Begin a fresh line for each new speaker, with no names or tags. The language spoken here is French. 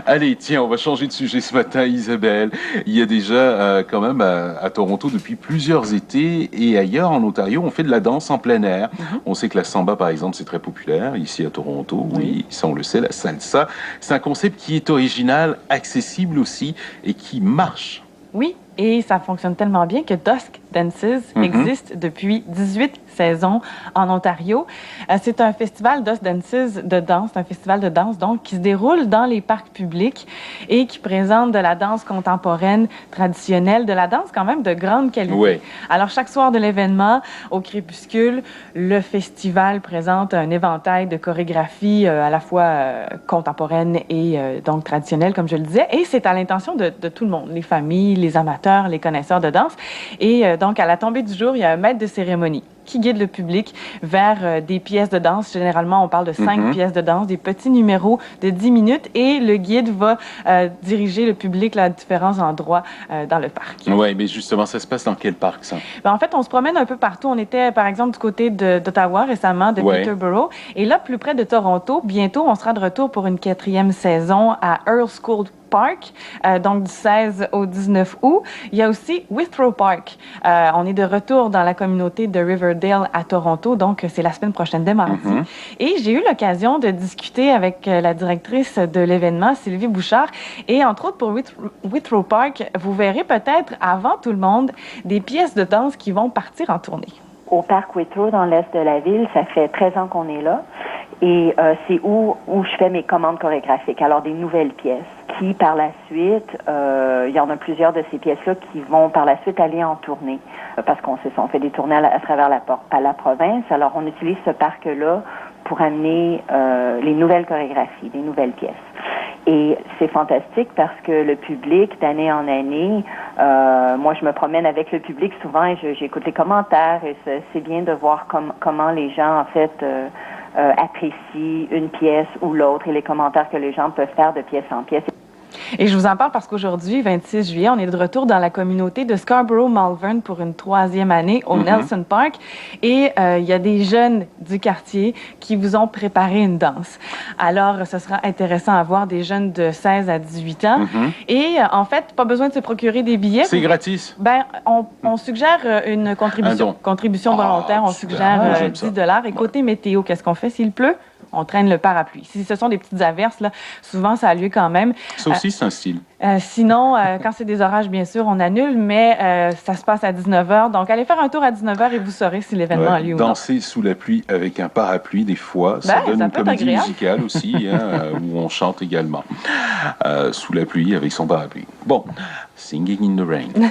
Allez, tiens, on va changer de sujet ce matin, Isabelle. Il y a déjà quand même à Toronto depuis plusieurs étés et ailleurs en Ontario, on fait de la danse en plein air. On sait que la samba, par exemple, c'est très populaire ici à Toronto. Oui, ça on le sait, la salsa. C'est un concept qui est original, accessible aussi et qui marche.
Oui, et ça fonctionne tellement bien que Dusk Dances existe depuis 18 saisons en Ontario. C'est un festival Dusk Dances de danse, un festival de danse donc qui se déroule dans les parcs publics et qui présente de la danse contemporaine traditionnelle, de la danse quand même de grande qualité.
Oui.
Alors chaque soir de l'événement, au crépuscule, le festival présente un éventail de chorégraphies à la fois contemporaines et donc traditionnelles, comme je le disais, et c'est à l'intention de tout le monde, les familles, les amateurs, les connaisseurs de danse. Et donc, à la tombée du jour, il y a un maître de cérémonie qui guide le public vers des pièces de danse. Généralement, on parle de 5 pièces de danse, des petits numéros de 10 minutes, et le guide va diriger le public à différents endroits dans le parc.
Oui, mais justement, ça se passe dans quel parc, ça?
En fait, on se promène un peu partout. On était, par exemple, du côté d'Ottawa récemment, de Peterborough. Et là, plus près de Toronto, bientôt, on sera de retour pour une 4e saison à Earls School Park, donc du 16 au 19 août. Il y a aussi Withrow Park. On est de retour dans la communauté de Riverdale à Toronto, donc c'est la semaine prochaine dès mardi. Et j'ai eu l'occasion de discuter avec la directrice de l'événement, Sylvie Bouchard, et entre autres pour Withrow Park, vous verrez peut-être avant tout le monde des pièces de danse qui vont partir en tournée.
Au parc Withrow, dans l'est de la ville, ça fait 13 ans qu'on est là. Et c'est où je fais mes commandes chorégraphiques. Alors, des nouvelles pièces qui, par la suite, il y en a plusieurs de ces pièces-là qui vont par la suite aller en tournée. Parce qu'on sait ça, on fait des tournées à travers la province. Alors, on utilise ce parc-là pour amener les nouvelles chorégraphies, les nouvelles pièces. Et c'est fantastique parce que le public, d'année en année, moi je me promène avec le public souvent et j'écoute les commentaires et c'est bien de voir comment les gens en fait apprécient une pièce ou l'autre et les commentaires que les gens peuvent faire de pièce en pièce.
Et je vous en parle parce qu'aujourd'hui, 26 juillet, on est de retour dans la communauté de Scarborough-Malvern pour une 3e année au Nelson Park. Et il y a des jeunes du quartier qui vous ont préparé une danse. Alors, ce sera intéressant à voir des jeunes de 16 à 18 ans. Et en fait, pas besoin de se procurer des billets.
C'est gratis?
Ben, on suggère une contribution volontaire. On suggère 10 $. Et côté météo, qu'est-ce qu'on fait s'il pleut? On traîne le parapluie. Si ce sont des petites averses, là, souvent, ça a lieu quand même.
Ça aussi, c'est un style.
Sinon, quand c'est des orages, bien sûr, on annule, mais ça se passe à 19h. Donc, allez faire un tour à 19h et vous saurez si l'événement a lieu ou non.
Danser sous la pluie avec un parapluie, des fois, ça donne une comédie musicale aussi, où on chante également. Sous la pluie avec son parapluie. Bon, Singing in the Rain.